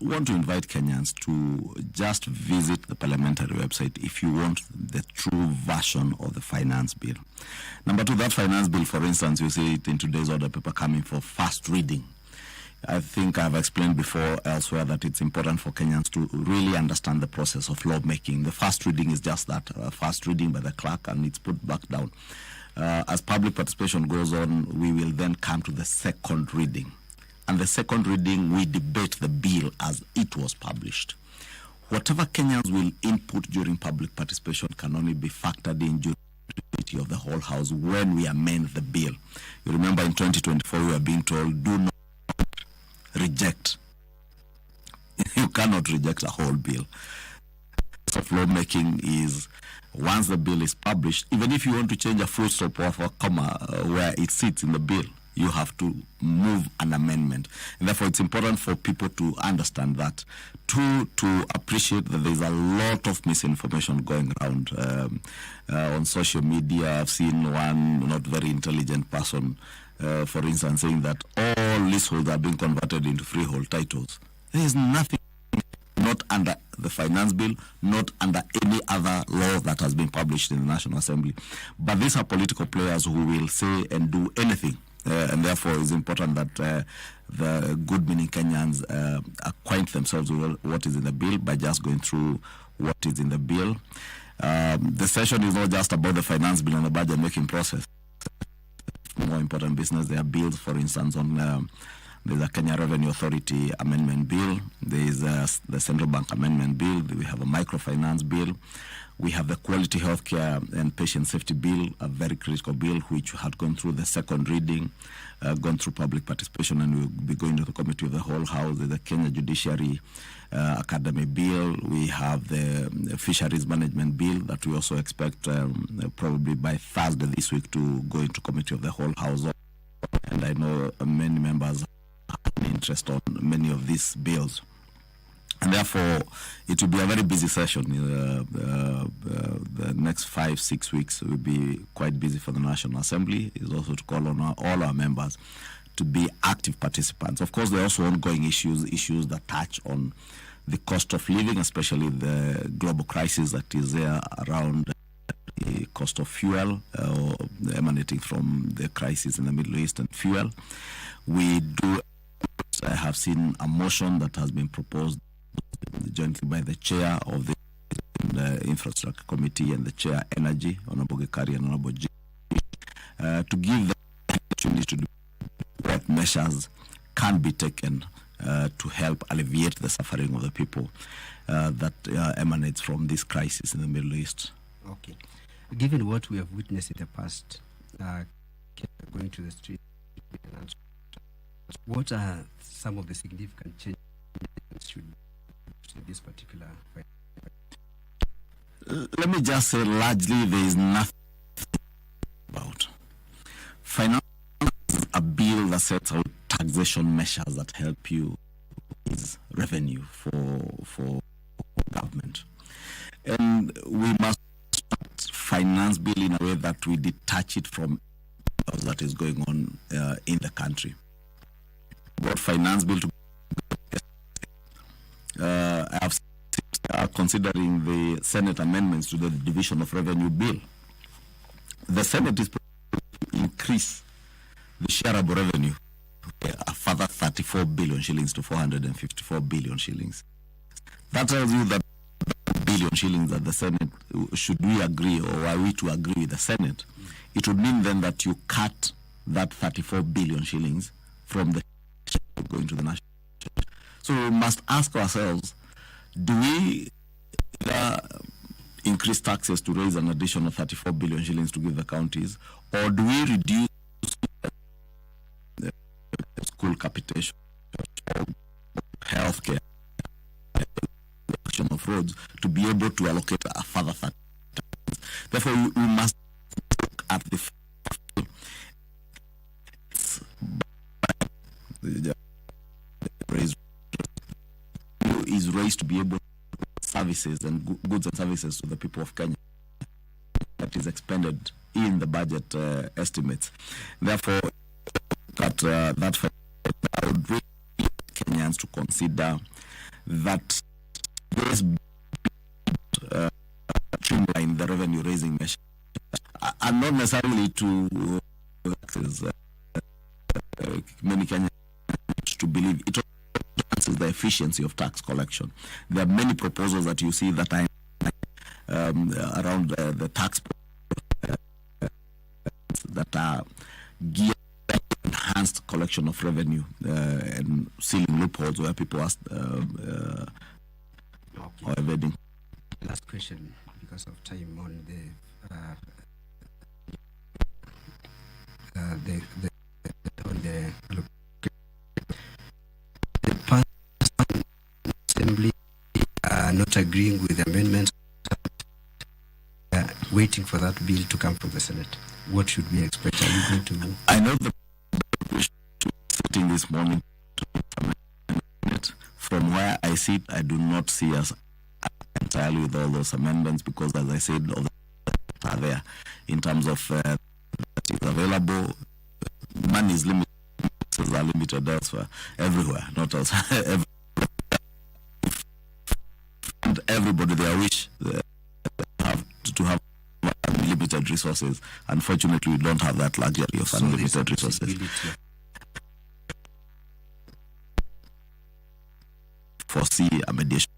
want to invite Kenyans to just visit the parliamentary website if you want the true version of the finance bill. Number two, that finance bill, for instance, you see it in today's order paper coming for first reading. I think I've explained before elsewhere that it's important for Kenyans to really understand the process of lawmaking. The first reading is just that, first reading by the clerk, and it's put back down. As public participation goes on, we will then come to the second reading. And the second reading, we debate the bill as it was published. Whatever Kenyans will input during public participation can only be factored in during the committee of the whole House when we amend the bill. You remember in 2024, we were being told, do not reject. You cannot reject a whole bill. The process of lawmaking is, once the bill is published, even if you want to change a full stop or a comma where it sits in the bill, you have to move an amendment. And therefore, it's important for people to understand that. Two, to appreciate that there's a lot of misinformation going around on social media. I've seen one not very intelligent person, for instance, saying that all leaseholds are being converted into freehold titles. There is nothing, not under the finance bill, not under any other law that has been published in the National Assembly. But these are political players who will say and do anything. And therefore, it's important that the good-meaning Kenyans acquaint themselves with what is in the bill by just going through what is in the bill. The session is not just about the finance bill and the budget-making process. More important business, there are bills, for instance, on there's a Kenya Revenue Authority Amendment Bill. There is the Central Bank Amendment Bill. We have a Microfinance Bill. We have the Quality Healthcare and Patient Safety Bill, a very critical bill, which had gone through the second reading, gone through public participation, and will be going to the Committee of the whole House. There's the Kenya Judiciary Academy Bill. We have the Fisheries Management Bill that we also expect probably by Thursday this week to go into Committee of the whole House. And I know many members have an interest on many of these bills. And therefore, it will be a very busy session. The next 5-6 weeks will be quite busy for the National Assembly. It's also to call on all our members to be active participants. Of course, there are also ongoing issues that touch on the cost of living, especially the global crisis that is there around the cost of fuel emanating from the crisis in the Middle East and fuel. I have seen a motion that has been proposed jointly by the chair of the Infrastructure Committee and the chair Energy, Honorable Gekari and Honorable G, to give the opportunity to do what measures can be taken to help alleviate the suffering of the people that emanates from this crisis in the Middle East. Okay. Given what we have witnessed in the past, going to the street, what are some of the significant changes should this particular fight? Let me just say, largely there is nothing about finance. A bill that sets out taxation measures that help you raise revenue for government, and we must start finance bill in a way that we detach it from that is going on in the country. What finance bill to I have considering the Senate amendments to the Division of Revenue Bill. The Senate is to increase the shareable revenue a further 34 billion shillings to 454 billion shillings. That tells you that the billion shillings that the Senate, should we agree or are we to agree with the Senate, it would mean then that you cut that 34 billion shillings from the going to the national. So we must ask ourselves, do we increase taxes to raise an additional 34 billion shillings to give the counties, or do we reduce school capitation, healthcare, of roads to be able to allocate a further 30? Therefore, we must look at the is raised to be able to services and goods and services to the people of Kenya that is expended in the budget estimates. Therefore, that I would really Kenyans to consider that this streamline the revenue raising measure, and not necessarily to many Kenyans to believe it enhances the efficiency of tax collection. There are many proposals that you see that are around the tax that are geared to enhanced collection of revenue and sealing loopholes where people are or evading. Last question, because of time, on the past assembly not agreeing with the amendments, waiting for that bill to come from the Senate. What should we expect? Are you going to? I know the sitting this morning. From where I sit, I do not see us entirely with all those amendments, because, as I said, all are there in terms of that is available. Money is limited, resources are limited elsewhere, everywhere, not elsewhere. And everybody there wish to have unlimited resources. Unfortunately, we don't have that luxury of unlimited resources. Foresee a mediation.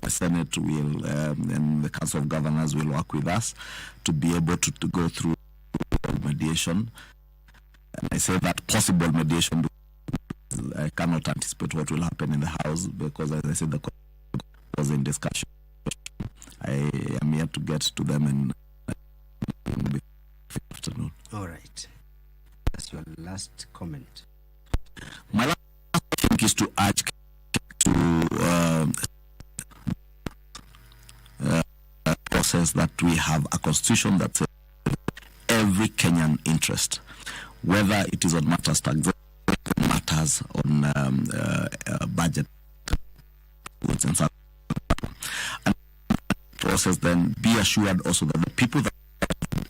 The Senate will and the Council of Governors will work with us to be able to go through mediation. And I say that possible mediation, I cannot anticipate what will happen in the House, because, as I said, the was in discussion. I am here to get to them in the afternoon. All right. That's your last comment. My last thing is to urge to process that we have a constitution that says every Kenyan interest, whether it is on matters tax, matters on budget, and process, then be assured also that the people that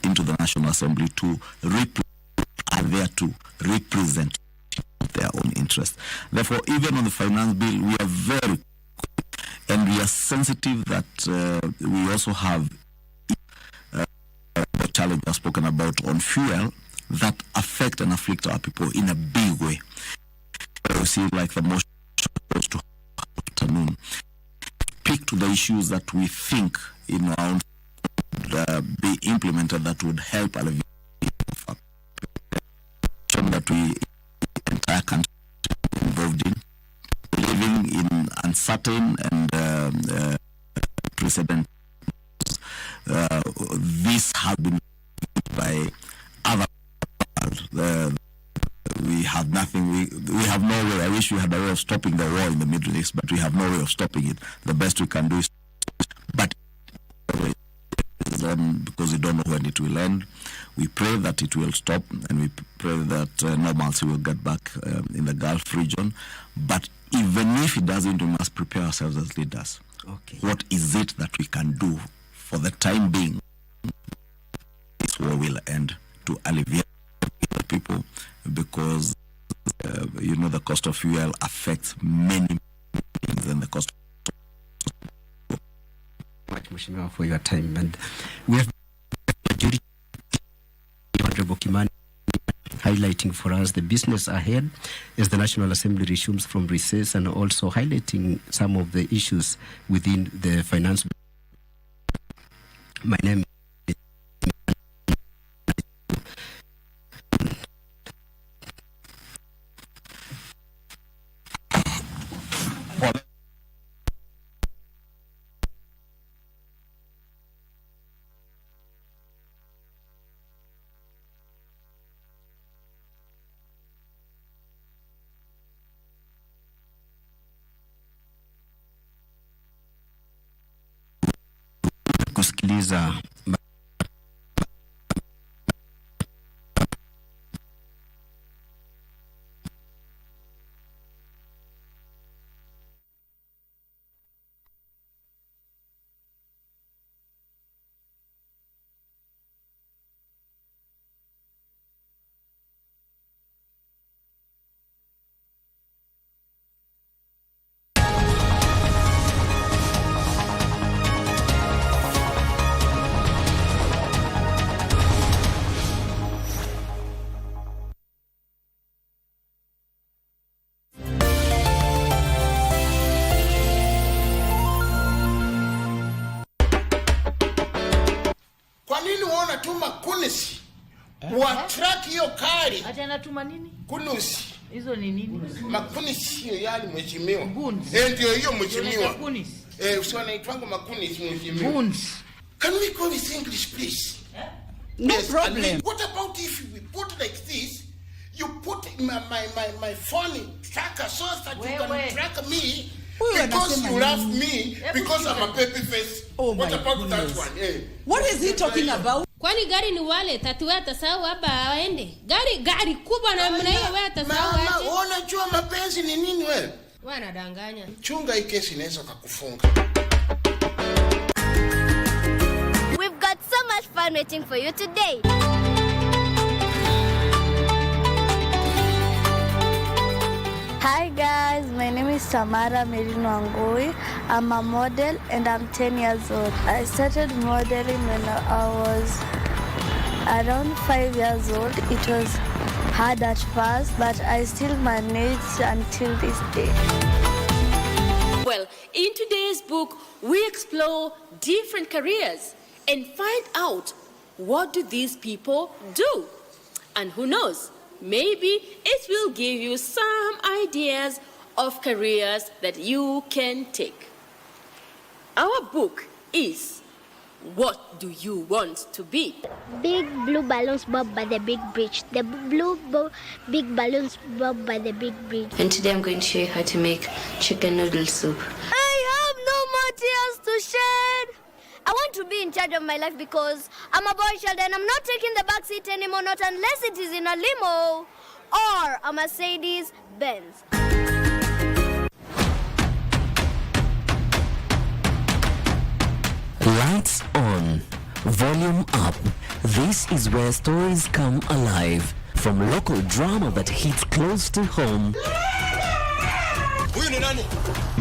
into the National Assembly to are there to represent their own interests. Therefore, even on the finance bill, we are very and we are sensitive that we also have the challenge I've spoken about on fuel that affect and afflict our people in a big way. We see, like the motion to afternoon, speak to the issues that we think be implemented that would help alleviate that we entire country involved in living in uncertain and precedent. This has been by other. We have nothing. We have no way. I wish we had a way of stopping the war in the Middle East, but we have no way of stopping it. The best we can do is, but because we don't know when it will end. We pray that it will stop, and we pray that normalcy will get back in the Gulf region. But even if it doesn't, we must prepare ourselves as leaders. Okay. What is it that we can do for the time being? This war will end to alleviate the people, because the cost of fuel affects many things, and the cost. Much, Mheshimiwa, for your time, and we have Honorable Kimani highlighting for us the business ahead as the National Assembly resumes from recess, and also highlighting some of the issues within the finance. My name is kusikiliza anatuma kunisi wa track hiyo kali. Ati anatuma nini? Kunusi. Hizo ni nini? Makunisi hiyo yani mheshimiwa. Guns. Ndio hiyo mheshimiwa. Kunisi. Usio naitwangu makunisi mheshimiwa. Guns. Can we call this English please? No problem. What about if we put like this? You put my phone tracker so that you can track me because you love me because I'm a baby face. Oh, what about goodness. That one? What is he talking about? Kwani gari ni wale tatuwe atasahau hapa aende. Gari kubwa na mna hiyo wewe atasahau aje. Mama, unajua mapenzi ni nini wewe? Wanadanganya. Chunga hii kesi inaweza kukufunga. We've got so much fun waiting for you today. Hi guys, my name is Tamara Merino Angui. I'm a model and I'm 10 years old. I started modeling when I was around 5 years old. It was hard at first, but I still managed until this day. Well, in today's book, we explore different careers and find out what do these people do. And who knows, maybe it will give you some ideas of careers that you can take. Our book is What Do You Want to Be? Big blue balloons bob by the big bridge. The big balloons bob by the big bridge. And today I'm going to show you how to make chicken noodle soup. I have no more tears to shed. I want to be in charge of my life because I'm a boy child and I'm not taking the back seat anymore, not unless it is in a limo or a Mercedes Benz. Lights on, volume up. This is where stories come alive. From local drama that hits close to home. Huyu ni nani?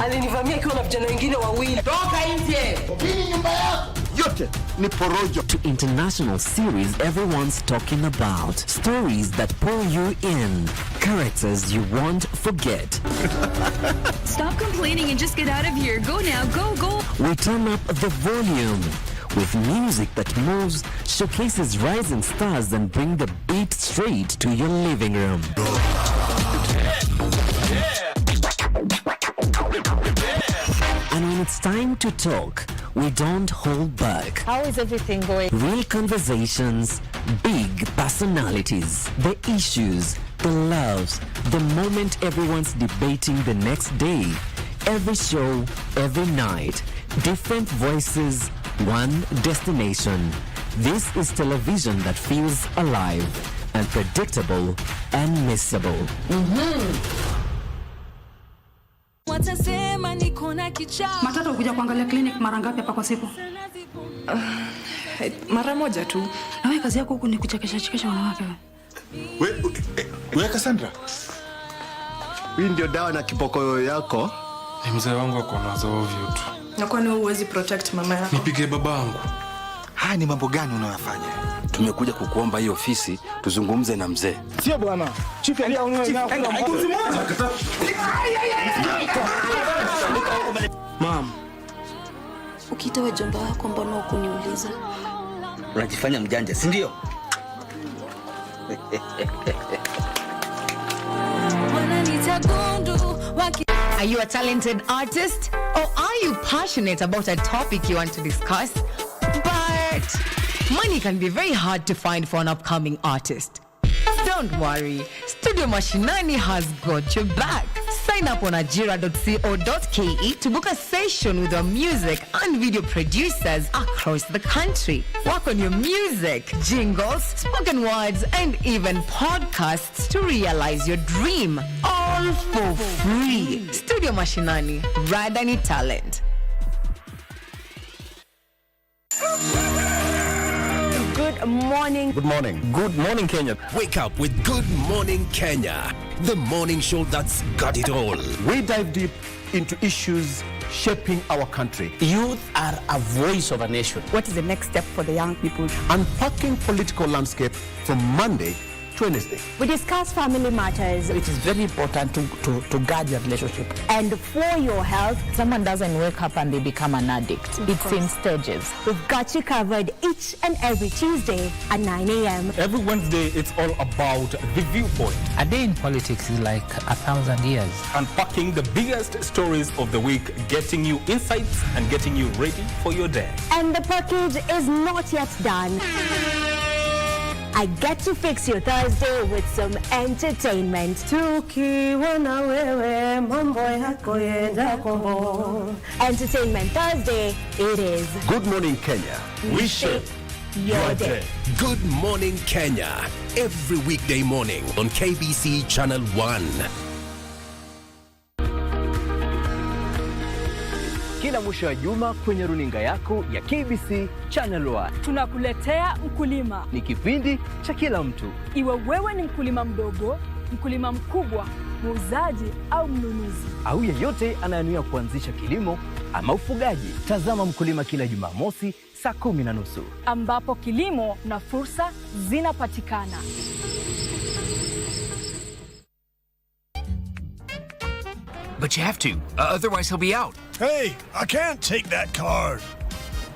Alinivamia ikiwa na vijana wengine wawili. Toka nje. Hii nyumba yako. Yote ni porojo. To international series everyone's talking about. Stories that pull you in. Characters you won't forget. Stop complaining and just get out of here. Go now, go. We turn up the volume with music that moves, showcases rising stars and bring the beat straight to your living room. And when it's time to talk, we don't hold back. How is everything going? Real conversations, big personalities, the issues, the loves, the moment everyone's debating the next day. Every show, every night, different voices, one destination. This is television that feels alive, unpredictable, and missable. Matata ukuja kuangalia clinic mara ngapi hapa kwa siku? Mara moja tu. Na wewe kazi yako huku ni kuchekesha wanawake. Wewe Cassandra. Hii ndio dawa na kipokoyo yako. Ni mzee wangu ako nazo ovyo tu. Na kwani huwezi protect mama yako? Nipige babangu. Haya ni mambo gani unayofanya? Tumekuja kukuomba hii ofisi tuzungumze na mzee. Sio bwana. Chief alia Mom, Ukiita wajomba wako mbona hukuniuliza? unajifanya mjanja, si ndio? Are you a talented artist or are you passionate about a topic you want to discuss? But money can be very hard to find for an upcoming artist. Don't worry, Studio Mashinani has got your back. Sign up on ajira.co.ke to book a session with our music and video producers across the country. Work on your music, jingles, spoken words, and even podcasts to realize your dream. All for free. Studio Mashinani, Radani Talent. Good morning. Good morning. Good morning, Kenya. Wake up with Good Morning Kenya, the morning show that's got it all. We dive deep into issues shaping our country. Youth are a voice of a nation. What is the next step for the young people? Unpacking political landscape from Monday to Wednesday. We discuss family matters. It is very important to guard your relationship. And for your health. Someone doesn't wake up and they become an addict. It's in stages. We've got you covered each and every Tuesday at 9 a.m. Every Wednesday, it's all about the viewpoint. A day in politics is like 1,000 years. Unpacking the biggest stories of the week, getting you insights and getting you ready for your day. And the package is not yet done. I get to fix your Thursday with some entertainment. Entertainment Thursday, it is. Good morning, Kenya. We shape your day. Good morning, Kenya. Every weekday morning on KBC Channel 1. Kila mwisho wa juma kwenye runinga yako ya KBC Channel 1. Tunakuletea Mkulima. Ni kipindi cha kila mtu. Iwe wewe ni mkulima mdogo, mkulima mkubwa, muuzaji au mnunuzi, au yeyote anayenuia kuanzisha kilimo ama ufugaji. Tazama Mkulima kila Jumamosi saa 10:30. Ambapo kilimo na fursa zinapatikana. But you have to, otherwise he'll be out. Hey, I can't take that card.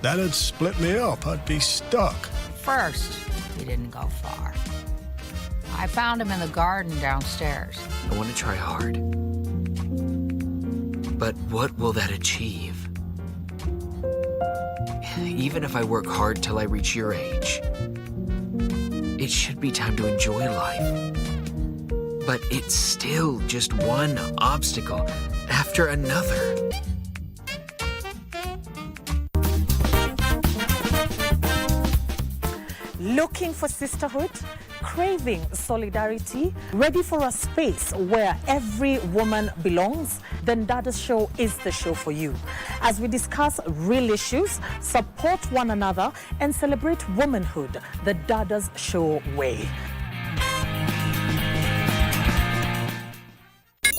That'd split me up. I'd be stuck. First, he didn't go far. I found him in the garden downstairs. I want to try hard. But what will that achieve? Even if I work hard till I reach your age, it should be time to enjoy life. But it's still just one obstacle after another. Looking for sisterhood? Craving solidarity? Ready for a space where every woman belongs? Then Dada's Show is the show for you. As we discuss real issues, support one another, and celebrate womanhood the Dada's Show way.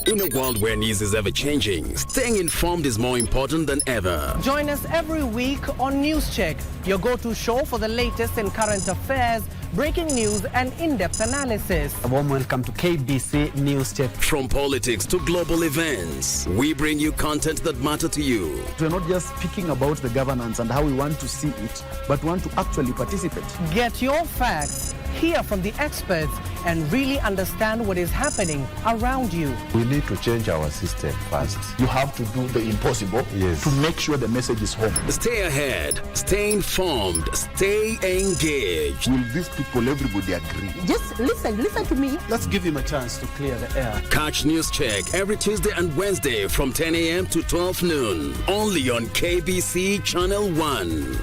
In a world where news is ever-changing, staying informed is more important than ever. Join us every week on News Check, your go-to show for the latest in current affairs, breaking news and in-depth analysis. A warm welcome to KBC News Check. From politics to global events, we bring you content that matter to you. We're not just speaking about the governance and how we want to see it, but want to actually participate. Get your facts, hear from the experts, and really understand what is happening around you. We need to change our system first. You have to do the impossible to make sure the message is home. Stay ahead, stay informed, stay engaged. Will these people, everybody agree? Just listen to me. Let's give him a chance to clear the air. Catch News Check every Tuesday and Wednesday from 10 a.m. to 12 noon. Only on KBC Channel 1.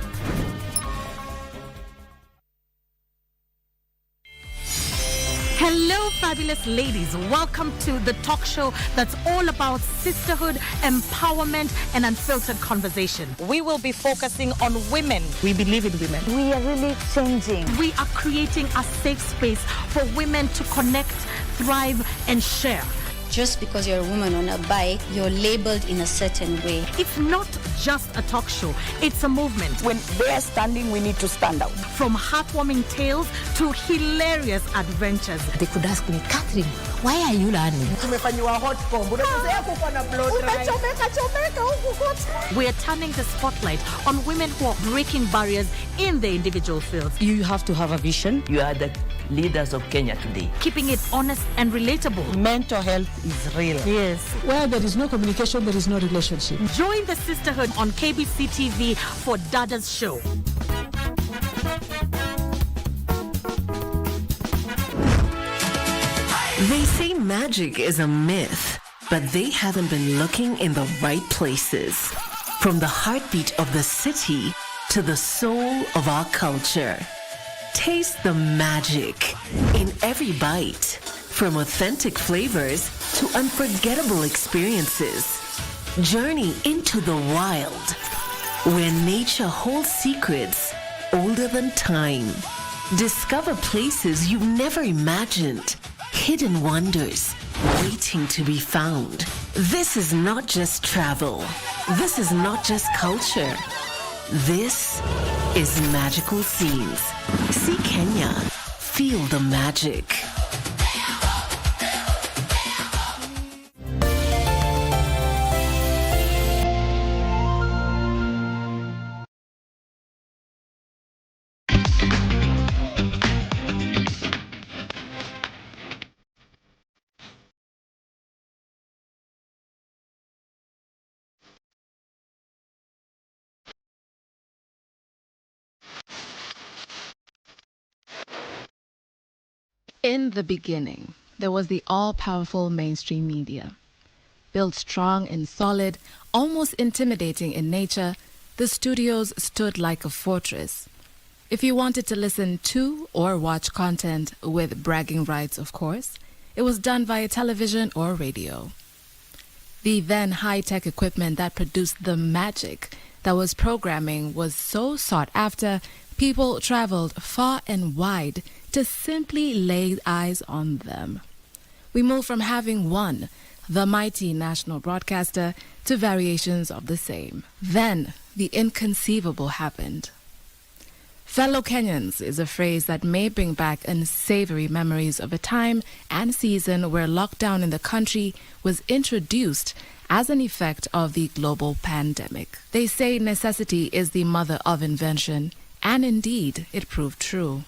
Hello, fabulous ladies. Welcome to the talk show that's all about sisterhood, empowerment, and unfiltered conversation. We will be focusing on women. We believe in women. We are really changing. We are creating a safe space for women to connect, thrive, and share. Just because you're a woman on a bike, you're labeled in a certain way. It's not just a talk show, it's a movement. When they're standing, we need to stand out. From heartwarming tales to hilarious adventures. They could ask me, Catherine, why are you learning? We are turning the spotlight on women who are breaking barriers in their individual fields. You have to have a vision. You are the leaders of Kenya today. Keeping it honest and relatable. Mental health is real. Yes. Where there is no communication, there is no relationship. Join the sisterhood on KBC TV for Dada's Show. They say magic is a myth, but they haven't been looking in the right places. From the heartbeat of the city to the soul of our culture. Taste the magic in every bite. From authentic flavors to unforgettable experiences. Journey into the wild, where nature holds secrets older than time. Discover places you've never imagined. Hidden wonders waiting to be found. This is not just travel. This is not just culture. This is magical scenes. See Kenya. Feel the magic. In the beginning, there was the all-powerful mainstream media. Built strong and solid, almost intimidating in nature, the studios stood like a fortress. If you wanted to listen to or watch content with bragging rights, of course, it was done via television or radio. The then high-tech equipment that produced the magic that was programming was so sought after, people traveled far and wide to simply lay eyes on them. We moved from having one, the mighty national broadcaster, to variations of the same. Then, the inconceivable happened. Fellow Kenyans is a phrase that may bring back unsavory memories of a time and season where lockdown in the country was introduced as an effect of the global pandemic. They say necessity is the mother of invention, and indeed, it proved true.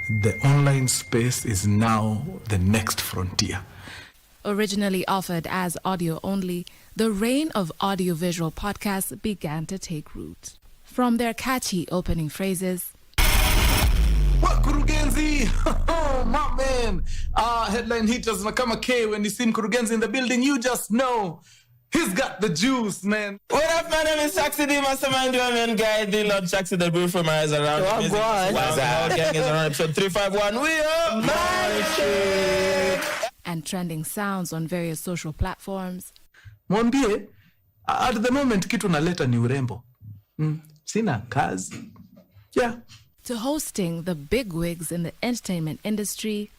The online space is now the next frontier. Originally offered as audio only, the reign of audiovisual podcasts began to take root. From their catchy opening phrases, What Kurugenzi? Oh, my man. Headline hitters na kama K. When you see Kurugenzi in the building, you just know he's got the juice, man. What up, my name is Shaxi D. Mastermind, man, guy. The Lord Shaxi, the beautiful my eyes around. Oh, God. Wow, gang is around episode 351. We are Magic. And trending sounds on various social platforms. Mwambie, at the moment kitu naleta ni urembo. Sina kazi. Yeah. To hosting the bigwigs in the entertainment industry,